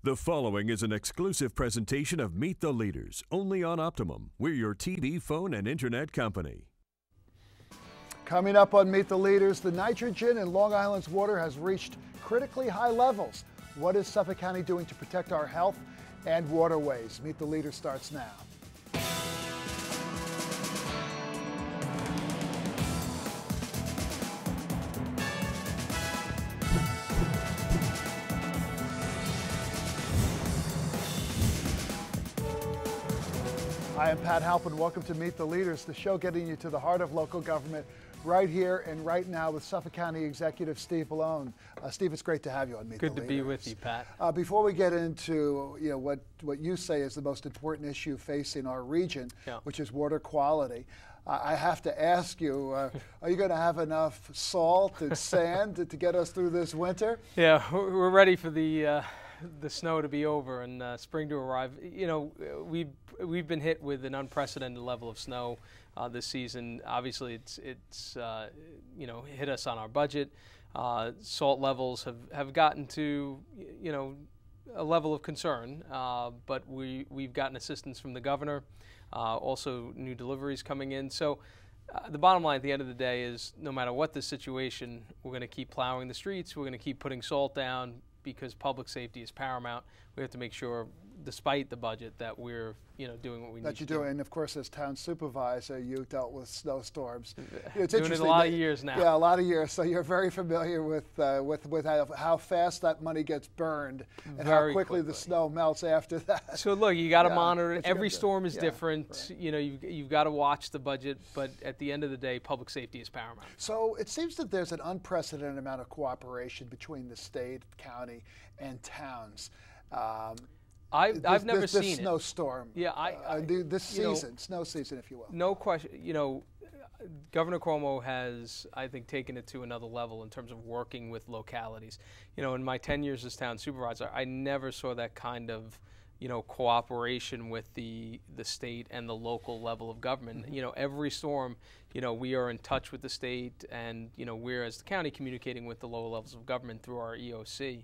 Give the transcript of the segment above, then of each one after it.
The following is an exclusive presentation of Meet the Leaders, only on Optimum. We're your TV, phone, and internet company. Coming up on Meet the Leaders, the nitrogen in Long Island's water has reached critically high levels. What is Suffolk County doing to protect our health and waterways? Meet the Leaders starts now. Hi, I'm Pat Halpin. Welcome to Meet the Leaders, the show getting you to the heart of local government right here and right now with Suffolk County Executive Steve Bellone. Steve, it's great to have you on Meet the Leaders. Good to be with you, Pat. Before we get into what you say is the most important issue facing our region, which is water quality, I have to ask you, are you going to have enough salt and sand to get us through this winter? Yeah, we're ready for the snow to be over and spring to arrive. You know, we've been hit with an unprecedented level of snow this season. Obviously, it's hit us on our budget. Salt levels have gotten to a level of concern, but we've gotten assistance from the governor. Also, new deliveries coming in. So the bottom line at the end of the day is no matter what the situation, we're going to keep plowing the streets. We're going to keep putting salt down because public safety is paramount. We have to make sure, despite the budget, that we're doing what we need to do. That you do, and of course, as town supervisor, you dealt with snowstorms. It's doing it a lot of years now. Yeah, a lot of years. So you're very familiar with how fast that money gets burned and how quickly the snow melts after that. So look, you got to monitor it. Every storm is different. Right. You've got to watch the budget, but at the end of the day, public safety is paramount. So it seems that there's an unprecedented amount of cooperation between the state, county, and towns. I've never seen this snowstorm. Yeah, this season, snow season, if you will. No question. Governor Cuomo has, I think, taken it to another level in terms of working with localities. In my 10 years as town supervisor, I never saw that kind of, cooperation with the state and the local level of government. Mm-hmm. Every storm, we are in touch with the state, and we're as the county communicating with the lower levels of government through our EOC.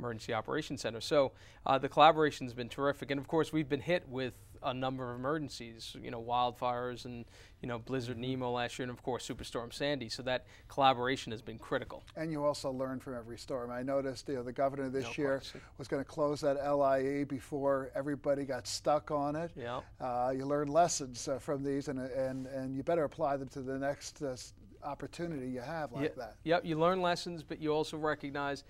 Emergency Operations Center. So the collaboration has been terrific. And of course, we've been hit with a number of emergencies, wildfires and, Blizzard Nemo last year, and of course, Superstorm Sandy. So that collaboration has been critical. And you also learn from every storm. I noticed, the governor this year was going to close that LIE before everybody got stuck on it. Yeah. You learn lessons from these, and you better apply them to the next opportunity you have like that. Yep, you learn lessons, but you also recognize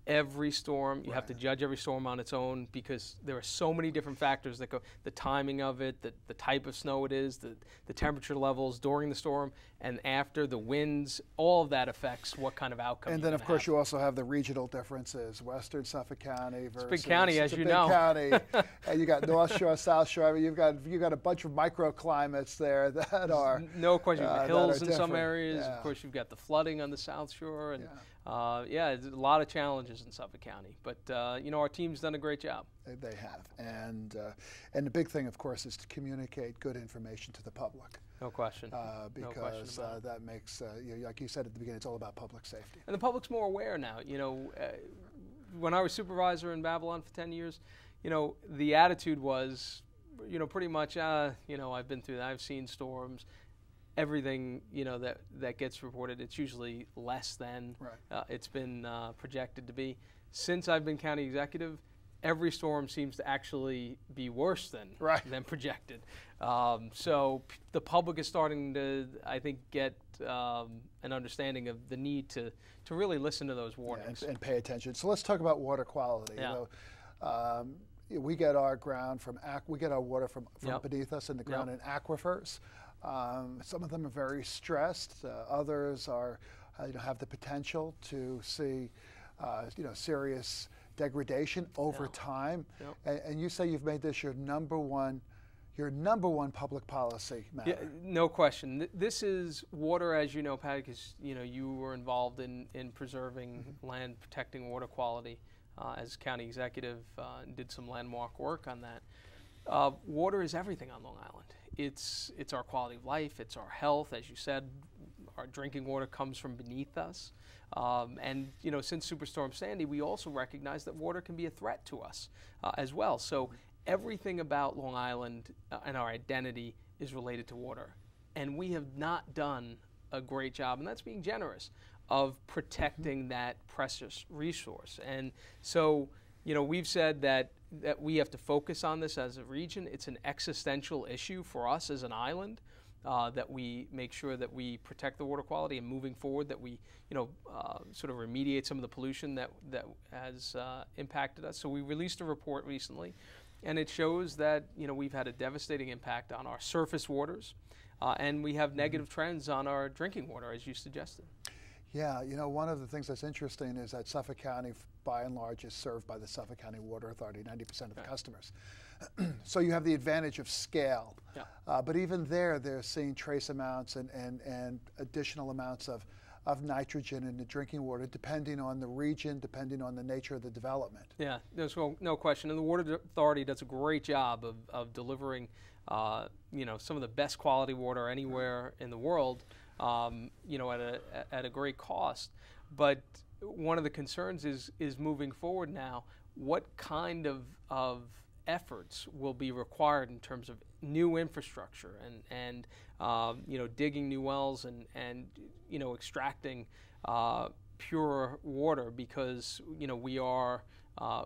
every storm, you have to judge every storm on its own because there are so many different factors that go, the timing of it, the type of snow it is, the temperature levels during the storm and after, the winds, all of that affects what kind of outcome. And then of course you also have the regional differences, Western Suffolk County versus— It's a big county, as you know. County. And you got North Shore, South Shore. I mean, you've got a bunch of microclimates there that are— No question, you've got hills in some areas. Yeah. Of course you've got the flooding on the South Shore. And it's a lot of challenges in Suffolk County, but our team's done a great job. They have, and the big thing, of course, is to communicate good information to the public. No question. Because no question that makes, like you said at the beginning, it's all about public safety. And the public's more aware now. When I was supervisor in Babylon for 10 years, the attitude was, pretty much, I've been through that. I've seen storms. Everything that gets reported, it's usually less than it's been projected to be. Since I've been county executive, every storm seems to actually be worse than projected. So the public is starting to, I think, get an understanding of the need to really listen to those warnings and pay attention. So let's talk about water quality. Yeah. We get our ground from we get our water from beneath us in the ground in aquifers. Some of them are very stressed. Others are, have the potential to see, serious degradation over time. And you say you've made this your number one public policy matter. Yeah, no question. This is water, as you know, Pat, because you were involved in preserving land, protecting water quality as county executive, and did some landmark work on that. Water is everything on Long Island. It's our quality of life. It's our health, as you said. Our drinking water comes from beneath us. And, you know, since Superstorm Sandy, we also recognize that water can be a threat to us as well. So everything about Long Island and our identity is related to water. And we have not done a great job, and that's being generous, of protecting that precious resource. And so, you know, we've said that we have to focus on this as a region. It's an existential issue for us as an island, that we make sure that we protect the water quality, and moving forward that we, you know, sort of remediate some of the pollution that has impacted us. So we released a report recently, and it shows that, you know, we've had a devastating impact on our surface waters, and we have negative trends on our drinking water, as you suggested. Yeah, you know, one of the things that's interesting is that Suffolk County, by and large, is served by the Suffolk County Water Authority, 90% of the customers. So you have the advantage of scale. Yeah. But even there, they're seeing trace amounts and additional amounts of nitrogen in the drinking water, depending on the region, depending on the nature of the development. Yeah, there's no question. And the Water Authority does a great job of delivering, you know, some of the best quality water anywhere in the world, you know, at a great cost. But one of the concerns is moving forward now, what kind of efforts will be required in terms of new infrastructure and you know, digging new wells and you know, extracting pure water, because, you know, we are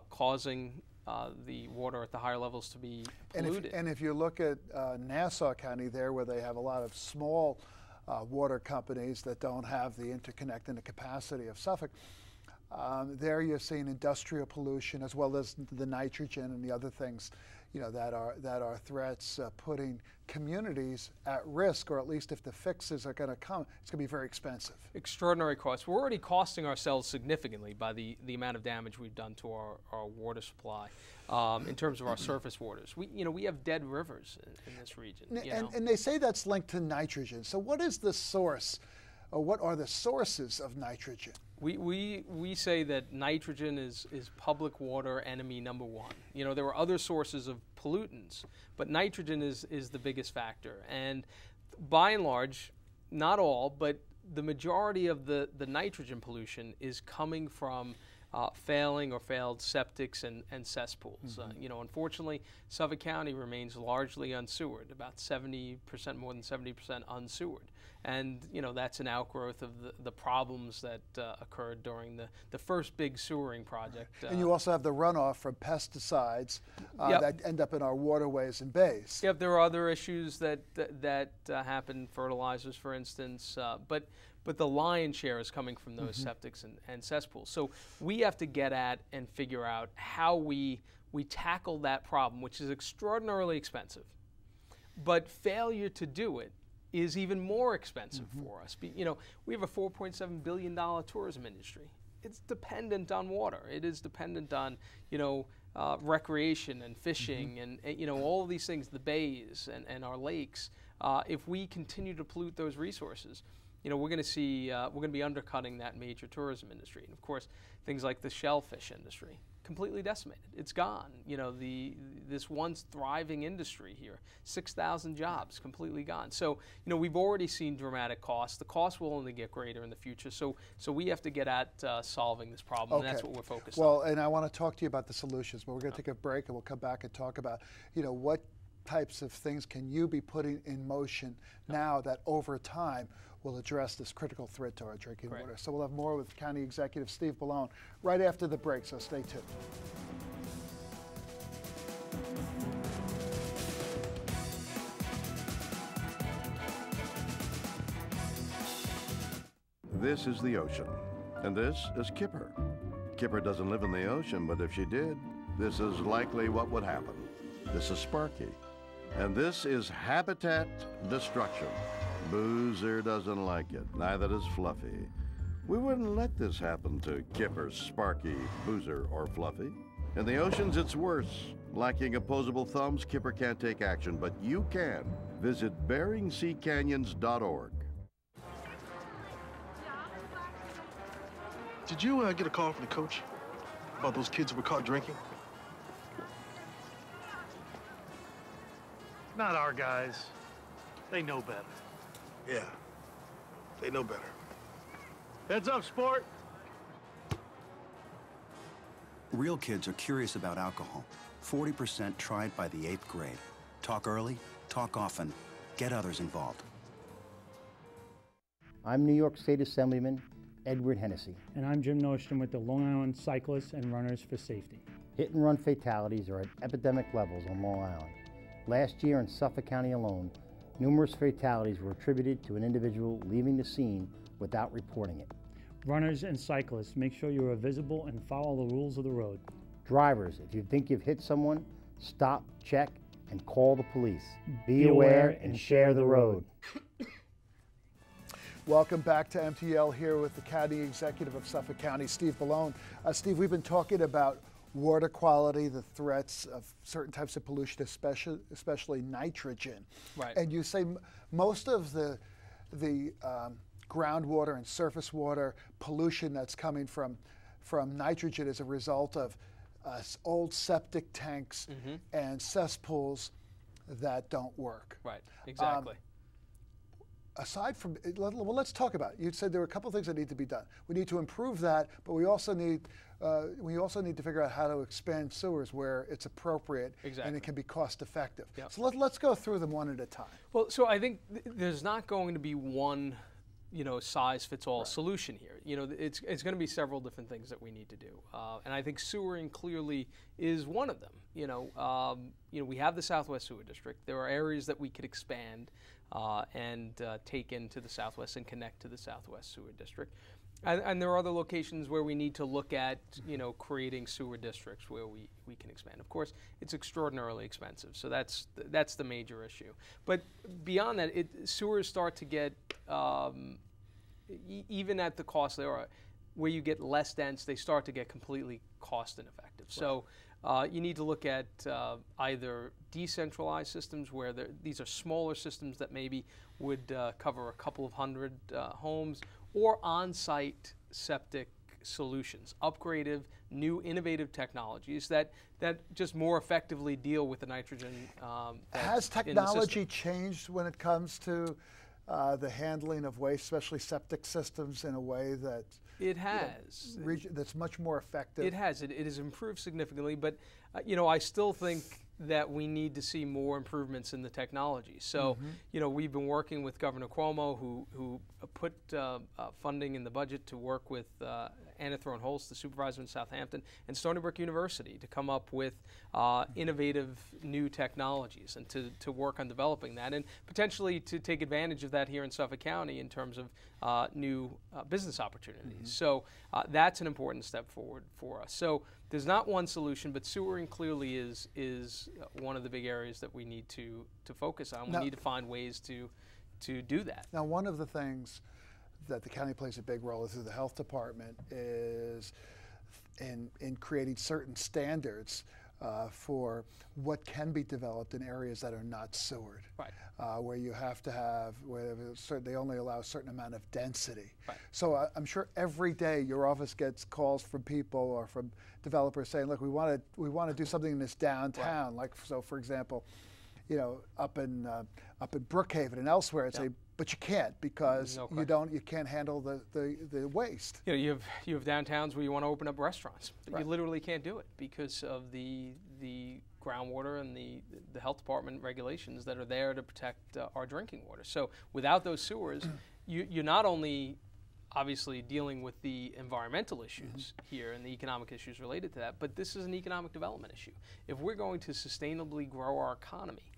causing the water at the higher levels to be polluted. And if you look at Nassau County there, where they have a lot of small water companies that don't have the interconnect and the capacity of Suffolk, there you're seeing industrial pollution as well as the nitrogen and the other things, you know, that are threats, putting communities at risk, or at least if the fixes are going to come, it's going to be very expensive. Extraordinary costs. We're already costing ourselves significantly by the amount of damage we've done to our water supply in terms of our surface waters. We have dead rivers in this region. And they say that's linked to nitrogen. So what is the source, or what are the sources of nitrogen? We say that nitrogen is public water enemy number one. You know, there are other sources of pollutants, but nitrogen is the biggest factor. And by and large, not all, but the majority of the nitrogen pollution is coming from failing or failed septics and cesspools. Mm-hmm. You know, unfortunately, Suffolk County remains largely unsewered, about 70%, more than 70% unsewered. And, you know, that's an outgrowth of the problems that occurred during the first big sewering project. And you also have the runoff from pesticides that end up in our waterways and bays. Yep, there are other issues that happen, fertilizers, for instance, but the lion's share is coming from those septics and cesspools. So we have to get at and figure out how we tackle that problem, which is extraordinarily expensive. But failure to do it is even more expensive for us. You know, we have a $4.7 billion tourism industry. It's dependent on water. It is dependent on, you know, recreation and fishing and, you know, all of these things, the bays and our lakes. If we continue to pollute those resources, you know, we're going to be undercutting that major tourism industry. And of course, things like the shellfish industry, completely decimated. It's gone. You know, this once thriving industry here, 6,000 jobs completely gone. So, you know, we've already seen dramatic costs. The costs will only get greater in the future. So we have to get at solving this problem, and that's what we're focused on. Well, and I want to talk to you about the solutions, but we're going to take a break, and we'll come back and talk about, you know, what types of things can you be putting in motion now that over time will address this critical threat to our drinking water. So we'll have more with County Executive Steve Bellone right after the break, so stay tuned. This is the ocean, and this is Kipper. Kipper doesn't live in the ocean, but if she did, this is likely what would happen. This is Sparky, and this is habitat destruction. Boozer doesn't like it, neither does Fluffy. We wouldn't let this happen to Kipper, Sparky, Boozer, or Fluffy. In the oceans, it's worse. Lacking opposable thumbs, Kipper can't take action, but you can. Visit BeringSeaCanyons.org. Did you get a call from the coach about those kids who were caught drinking? Not our guys. They know better. Yeah. They know better. Heads up, sport. Real kids are curious about alcohol. 40% tried by the 8th grade. Talk early, talk often, get others involved. I'm New York State Assemblyman Edward Hennessy. And I'm Jim Nordstrom with the Long Island Cyclists and Runners for Safety. Hit and run fatalities are at epidemic levels on Long Island. Last year in Suffolk County alone, numerous fatalities were attributed to an individual leaving the scene without reporting it. Runners and cyclists, make sure you are visible and follow the rules of the road. Drivers, if you think you've hit someone, stop, check, and call the police. Be aware and share the road. Welcome back to MTL here with the County Executive of Suffolk County, Steve Bellone. Steve, we've been talking about water quality, the threats of certain types of pollution, especially nitrogen. Right. And you say most of the groundwater and surface water pollution that's coming from nitrogen is a result of old septic tanks and cesspools that don't work. Right, exactly. Aside from, well, let's talk about it. You said there were a couple of things that need to be done. We need to improve that, but we also need to figure out how to expand sewers where it's appropriate and it can be cost effective. Yep. So let's go through them one at a time. Well, so I think there's not going to be one, size fits all solution here. It's going to be several different things that we need to do, and I think sewering clearly is one of them. We have the Southwest Sewer District. There are areas that we could expand and take into the Southwest and connect to the Southwest Sewer District. And there are other locations where we need to look at, creating sewer districts where we can expand. Of course, it's extraordinarily expensive, so that's the major issue. But beyond that, sewers start to get, even at the cost they are, where you get less dense, they start to get completely cost ineffective. Right. So you need to look at either decentralized systems where these are smaller systems that maybe would cover a couple of hundred homes, or on-site septic solutions, upgraded, new innovative technologies that just more effectively deal with the nitrogen. Has technology changed when it comes to the handling of waste, especially septic systems, in a way that it has? That's much more effective. It has. It has improved significantly, but I still think that we need to see more improvements in the technology. So, we've been working with Governor Cuomo, who put funding in the budget to work with Anna Thorne-Holst, the supervisor in Southampton, and Stony Brook University to come up with innovative new technologies and to work on developing that, and potentially to take advantage of that here in Suffolk County in terms of new business opportunities. So that's an important step forward for us. So there's not one solution, but sewering clearly is one of the big areas that we need to focus on. We need to find ways to do that. Now, one of the things that the county plays a big role through the health department is in creating certain standards for what can be developed in areas that are not sewered. Right. Where you have to have, they only allow a certain amount of density. Right. So I'm sure every day your office gets calls from people or from developers saying, look, we want to do something in this downtown. Right. Like, so for example, up in Brookhaven and elsewhere, say, but you can't because you can't handle the waste. You have downtowns where you want to open up restaurants, but you literally can't do it because of the groundwater and the health department regulations that are there to protect our drinking water. So without those sewers, you're not only obviously dealing with the environmental issues here and the economic issues related to that, but this is an economic development issue. If we're going to sustainably grow our economy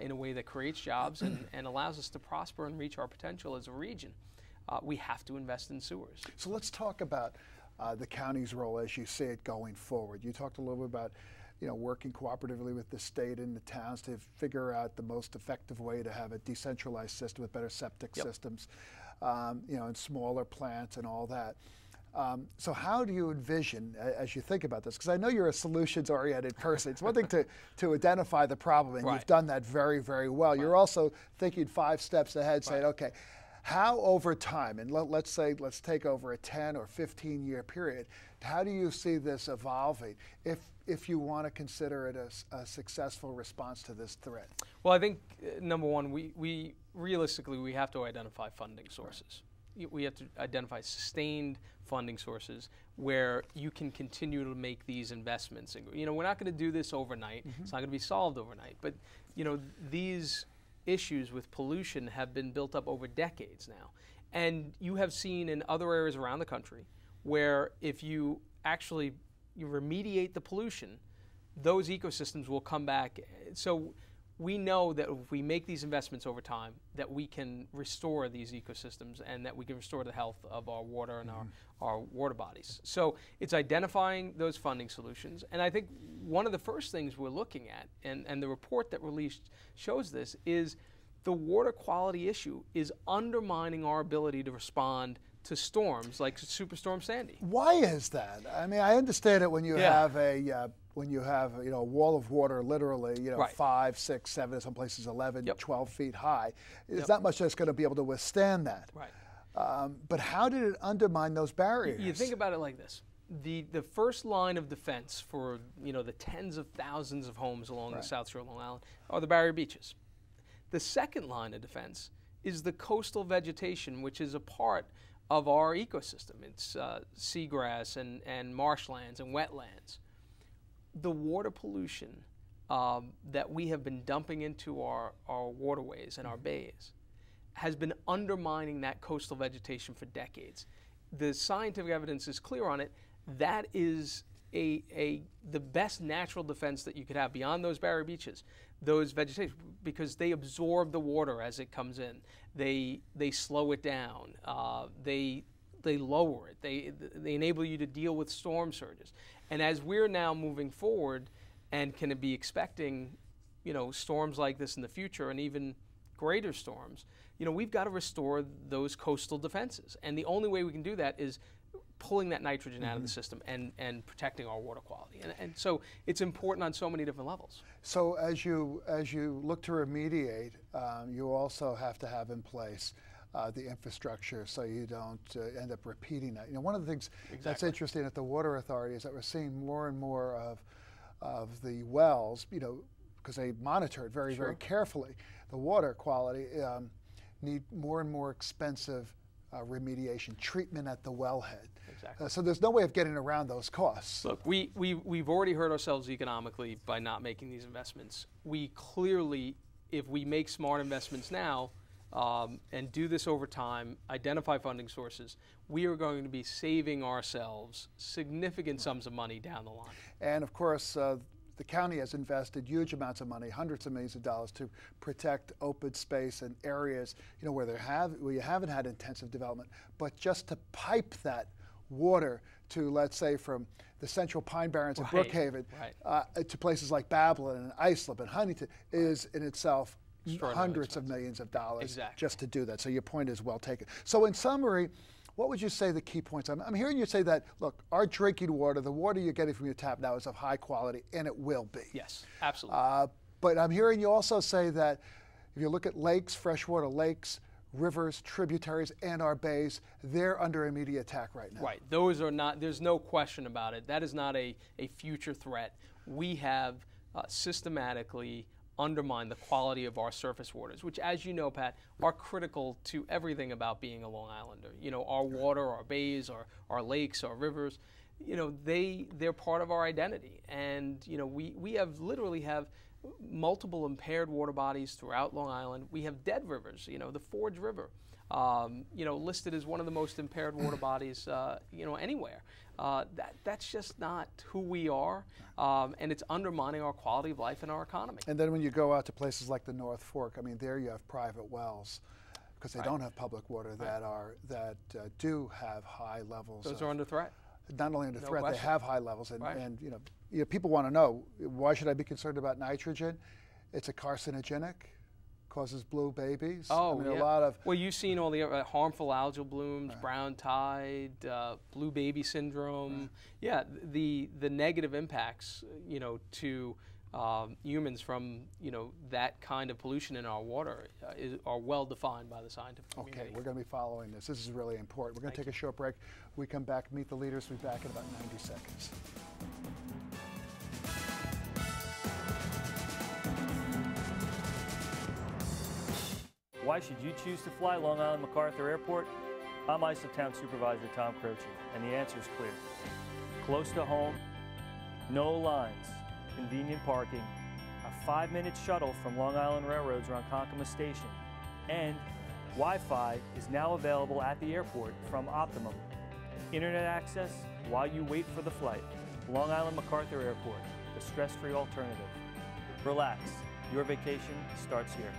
in a way that creates jobs and allows us to prosper and reach our potential as a region, we have to invest in sewers. So let's talk about the county's role as you see it going forward. You talked a little bit about working cooperatively with the state and the towns to figure out the most effective way to have a decentralized system with better septic systems, and smaller plants and all that. So how do you envision, as you think about this, because I know you're a solutions-oriented person. It's one thing to identify the problem, and you've done that very, very well. You're also thinking 5 steps ahead, saying, okay, how over time, and let's take over a 10 or 15-year period, how do you see this evolving if you want to consider it a successful response to this threat? Well, I think, number one, we realistically, we have to identify funding sources. we have to identify sustained funding sources where you can continue to make these investments. And, we're not going to do this overnight. It's not going to be solved overnight. But, these issues with pollution have been built up over decades now. And you have seen in other areas around the country where if you actually remediate the pollution, those ecosystems will come back. So we know that if we make these investments over time, that we can restore these ecosystems and that we can restore the health of our water and our water bodies. So it's identifying those funding solutions. And I think one of the first things we're looking at, and the report that released shows this, is the water quality issue is undermining our ability to respond to storms like Superstorm Sandy. Why is that? I mean, I understand it when you have a wall of water, literally, 5, 6, 7, in some places 11, 12 feet high. There's not much that's going to be able to withstand that. Right. But how did it undermine those barriers? You think about it like this. The first line of defense for the tens of thousands of homes along the South Shore of Long Island are the barrier beaches. The second line of defense is the coastal vegetation, which is a part of our ecosystem. It's seagrass and marshlands and wetlands. The water pollution that we have been dumping into our waterways and our bays has been undermining that coastal vegetation for decades. The scientific evidence is clear on it. That is the best natural defense that you could have beyond those barrier beaches, those vegetation, because they absorb the water as it comes in. They slow it down. They lower it. They enable you to deal with storm surges. And as we're now moving forward and can be expecting, storms like this in the future and even greater storms, we've got to restore those coastal defenses. And the only way we can do that is pulling that nitrogen out of the system and protecting our water quality. And so it's important on so many different levels. So as you look to remediate, you also have to have in place the infrastructure so you don't end up repeating that. One of the things that's interesting at the Water Authority is that we're seeing more and more of the wells, because they monitor it very, very carefully. The water quality need more and more expensive remediation treatment at the wellhead. Exactly. So there's no way of getting around those costs. Look, we've already hurt ourselves economically by not making these investments. We clearly, if we make smart investments now and do this over time, identify funding sources, we are going to be saving ourselves significant sums of money down the line. And of course, the county has invested huge amounts of money, hundreds of millions of dollars, to protect open space and areas, where you haven't had intensive development. But just to pipe that water to, let's say, from the Central Pine Barrens in Brookhaven to places like Babylon and Islip and Huntington is in itself hundreds of millions of dollars just to do that. So your point is well taken. So in summary, what would you say the key points? I'm hearing you say that, look, our drinking water, the water you're getting from your tap now is of high quality, and it will be. Yes, absolutely. But I'm hearing you also say that if you look at lakes, freshwater lakes, rivers, tributaries, and our bays, they're under immediate attack right now. Right. Those are not, there's no question about it. That is not a future threat. We have systematically undermined the quality of our surface waters, which, as you know, Pat, are critical to everything about being a Long Islander. Our water, our bays, our lakes, our rivers, they're part of our identity. And, we literally have multiple impaired water bodies throughout Long Island. We have dead rivers, the Forge River, listed as one of the most impaired water bodies, anywhere. That's just not who we are, and it's undermining our quality of life and our economy. And then when you go out to places like the North Fork, I mean, there you have private wells, because they don't have public water that do have high levels. Those are under threat. Not only under threat, they have high levels, and people want to know, why should I be concerned about nitrogen? It's a carcinogenic, causes blue babies. Oh, a lot of. Well, you've seen all the harmful algal blooms, brown tide, blue baby syndrome. Yeah, the negative impacts, to humans from that kind of pollution in our water are well defined by the scientific community. Okay, we're going to be following this. This is really important. We're going to take a short break. We come back, meet the leaders. We'll be back in about 90 seconds. Why should you choose to fly Long Island MacArthur Airport? I'm ISO Town Supervisor Tom Croce, and the answer is clear. Close to home, no lines, convenient parking, a 5-minute shuttle from Long Island Railroad's Ronkonkoma Station, and Wi-Fi is now available at the airport from Optimum. Internet access while you wait for the flight. Long Island MacArthur Airport, the stress-free alternative. Relax, your vacation starts here.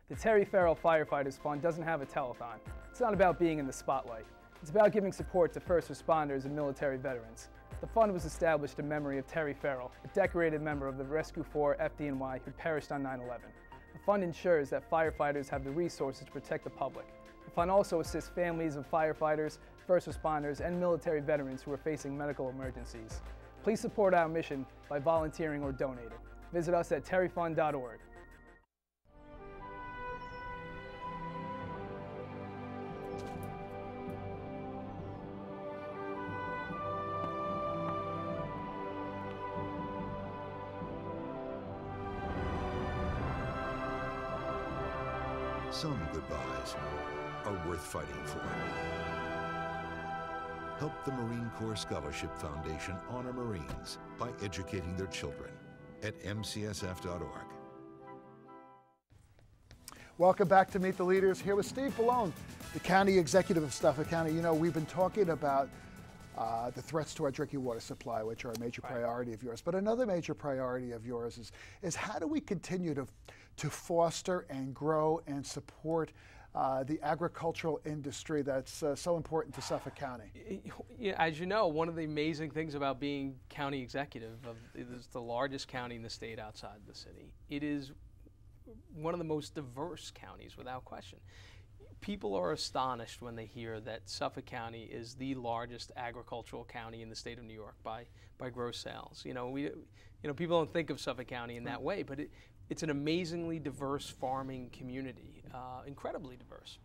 The Terry Farrell Firefighters Fund doesn't have a telethon. It's not about being in the spotlight. It's about giving support to first responders and military veterans. The fund was established in memory of Terry Farrell, a decorated member of the Rescue 4 FDNY who perished on 9/11. The fund ensures that firefighters have the resources to protect the public. The fund also assists families of firefighters, first responders, and military veterans who are facing medical emergencies. Please support our mission by volunteering or donating. Visit us at terryfund.org. Some goodbyes are worth fighting for. Help the Marine Corps Scholarship Foundation honor Marines by educating their children at mcsf.org. Welcome back to Meet the Leaders, here with Steve Bellone, the County Executive of Suffolk County. You know, we've been talking about the threats to our drinking water supply, which are a major priority of yours. But another major priority of yours is how do we continue to foster and grow and support the agricultural industry that's so important to Suffolk County? As you know, one of the amazing things about being county executive it is the largest county in the state outside the city. It is one of the most diverse counties, without question. People are astonished when they hear that Suffolk County is the largest agricultural county in the state of New York by gross sales. People don't think of Suffolk County in that way, but it's an amazingly diverse farming community, incredibly diverse.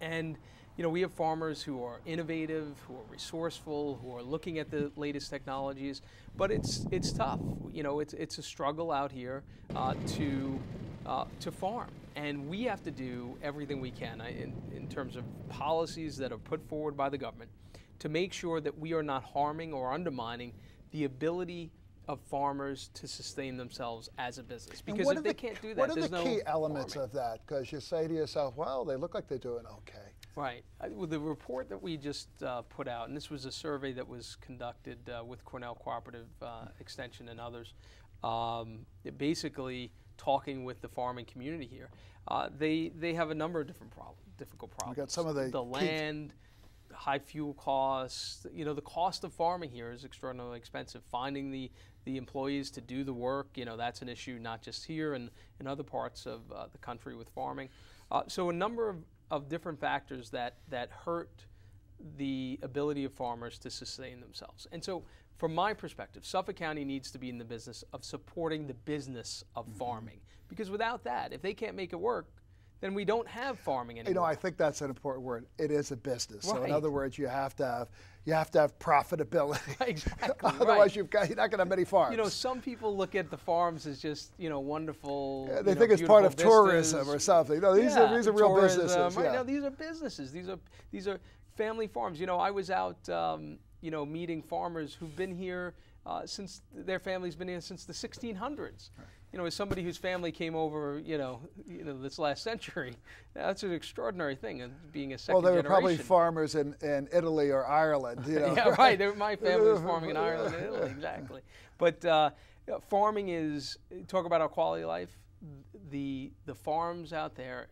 And we have farmers who are innovative, who are resourceful, who are looking at the latest technologies, but it's tough. It's a struggle out here to farm. And we have to do everything we can in terms of policies that are put forward by the government to make sure that we are not harming or undermining the ability of farmers to sustain themselves as a business. Because if they can't do that, there's no What are the key elements of that? Because you say to yourself, well, they look like they're doing okay. Right. Well, the report that we just put out, and this was a survey that was conducted with Cornell Cooperative Extension and others, basically talking with the farming community here. They have a number of difficult problems. We got some of the land, high fuel costs. The cost of farming here is extraordinarily expensive. Finding the employees to do the work, that's an issue not just here and in other parts of the country with farming. So a number of different factors that hurt the ability of farmers to sustain themselves. And so from my perspective, Suffolk County needs to be in the business of supporting the business of farming. Because without that, if they can't make it work, then we don't have farming anymore. I think that's an important word. It is a business. Right. So in other words, you have to have profitability. Exactly. Otherwise, you're not going to have many farms. Some people look at the farms as just they wonderful. think it's part of tourism or something. These are real businesses. Right now, these are businesses. These are family farms. I was out, meeting farmers who've been here since their family's been here since the 1600s. Right. As somebody whose family came over, this last century, that's an extraordinary thing, being a second generation. Well, they were probably farmers in Italy or Ireland, Yeah, right. My family was farming in Ireland and Italy, exactly. But farming is, talk about our quality of life, the farms out there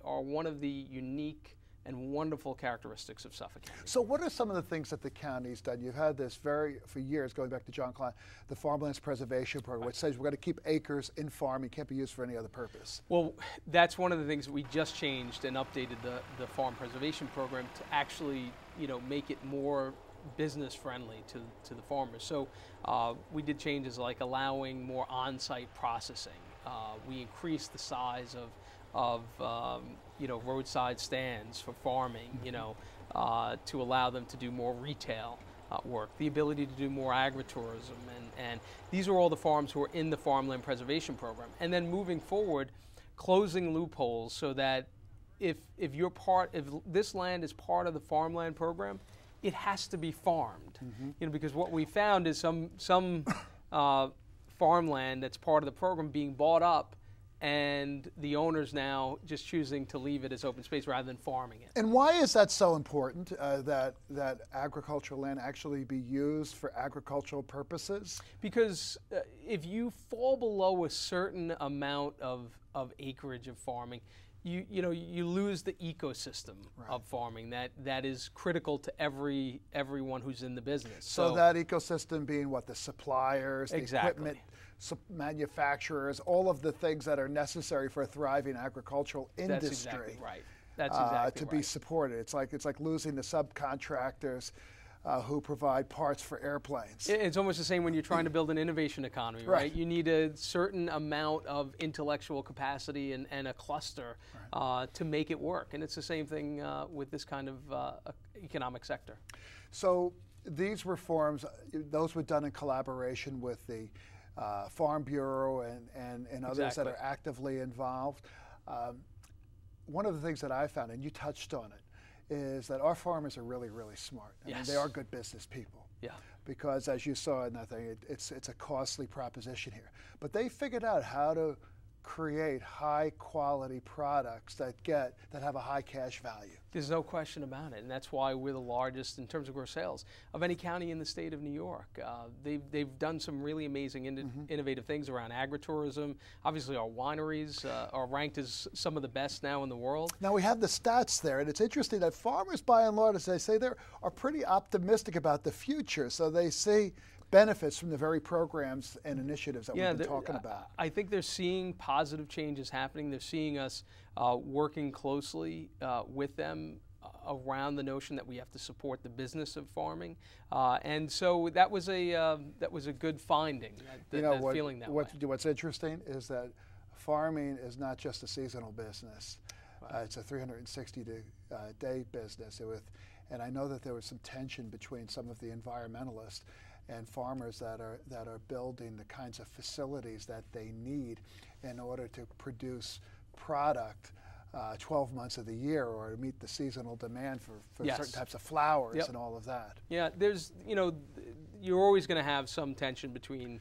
are one of the unique and wonderful characteristics of Suffolk County. So what are some of the things that the county's done? You've had this for years, going back to John Klein, the Farmlands Preservation Program, which says we're going to keep acres in farming, can't be used for any other purpose. Well, that's one of the things that we just changed and updated the Farm Preservation Program to actually, make it more business friendly to the farmers. So we did changes like allowing more on-site processing. We increased the size of roadside stands for farming, to allow them to do more retail work, the ability to do more agritourism, and these are all the farms who are in the Farmland Preservation Program. And then moving forward, closing loopholes so that if this land is part of the farmland program, it has to be farmed. You know, because what we found is some farmland that's part of the program being bought up, and the owners now just choosing to leave it as open space rather than farming it. And why is that so important, that agricultural land actually be used for agricultural purposes? Because if you fall below a certain amount of acreage of farming, you lose the ecosystem of farming that is critical to everyone who's in the business. So that ecosystem being what? The suppliers, the equipment manufacturers, all of the things that are necessary for a thriving agricultural industry. That's exactly right. That's exactly to be supported. It's like losing the subcontractors who provide parts for airplanes. It's almost the same when you're trying to build an innovation economy, right? You need a certain amount of intellectual capacity and a cluster to make it work. And it's the same thing with this kind of economic sector. So these reforms, those were done in collaboration with the Farm Bureau and others that are actively involved. One of the things that I found, and you touched on it, is that our farmers are really, really smart. I mean, they are good business people. Because as you saw in that thing, it's a costly proposition here. But they figured out how to create high quality products that have a high cash value. There's no question about it, and that's why we're the largest in terms of gross sales of any county in the state of New York. They've done some really amazing innovative things around agritourism. Obviously, our wineries are ranked as some of the best now in the world. Now we have the stats there, and it's interesting that farmers, by and large, as they say, are pretty optimistic about the future. So they see benefits from the very programs and initiatives that we've been talking about. I think they're seeing positive changes happening. They're seeing us working closely with them around the notion that we have to support the business of farming, and so that was a good finding. Feeling that way. What's interesting is that farming is not just a seasonal business; it's a 360-day business. And I know that there was some tension between some of the environmentalists and farmers that are building the kinds of facilities that they need in order to produce product 12 months of the year, or to meet the seasonal demand for certain types of flowers and all of that. Yeah, there's, you're always going to have some tension between,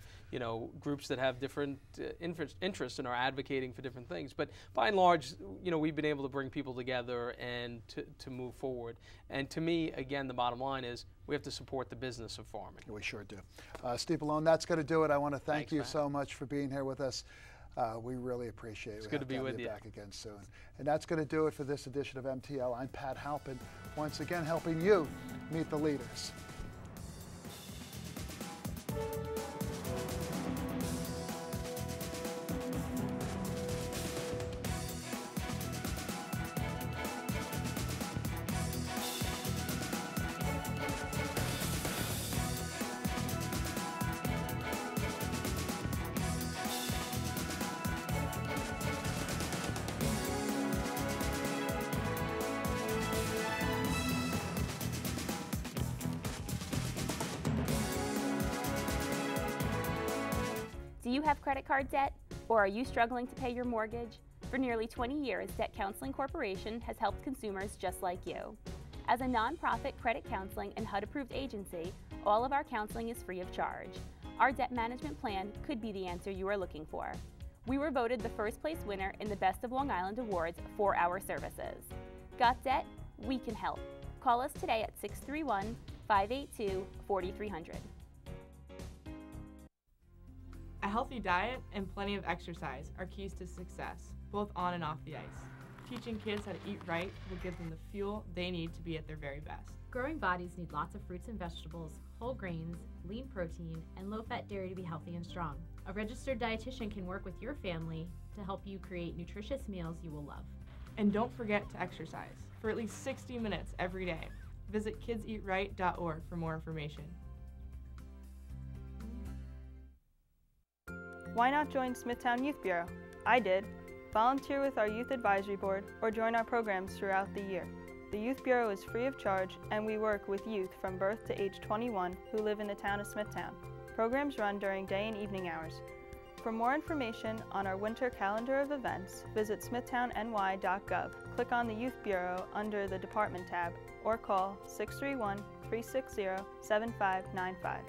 groups that have different interests and are advocating for different things. But by and large, we've been able to bring people together and to move forward. And to me, again, the bottom line is we have to support the business of farming. We sure do. Steve Bellone, that's going to do it. I want to thank you so much for being here with us. We really appreciate it. It's good to be with you. Back again soon. And that's going to do it for this edition of MTL. I'm Pat Halpin, once again helping you meet the leaders. Do you have credit card debt, or are you struggling to pay your mortgage? For nearly 20 years, Debt Counseling Corporation has helped consumers just like you. As a nonprofit credit counseling and HUD-approved agency, all of our counseling is free of charge. Our debt management plan could be the answer you are looking for. We were voted the first place winner in the Best of Long Island Awards for our services. Got debt? We can help. Call us today at 631-582-4300. A healthy diet and plenty of exercise are keys to success, both on and off the ice. Teaching kids how to eat right will give them the fuel they need to be at their very best. Growing bodies need lots of fruits and vegetables, whole grains, lean protein, and low-fat dairy to be healthy and strong. A registered dietitian can work with your family to help you create nutritious meals you will love. And don't forget to exercise for at least 60 minutes every day. Visit kidseatright.org for more information. Why not join Smithtown Youth Bureau? I did. Volunteer with our Youth Advisory Board or join our programs throughout the year. The Youth Bureau is free of charge, and we work with youth from birth to age 21 who live in the town of Smithtown. Programs run during day and evening hours. For more information on our winter calendar of events, visit smithtownny.gov. Click on the Youth Bureau under the Department tab or call 631-360-7595.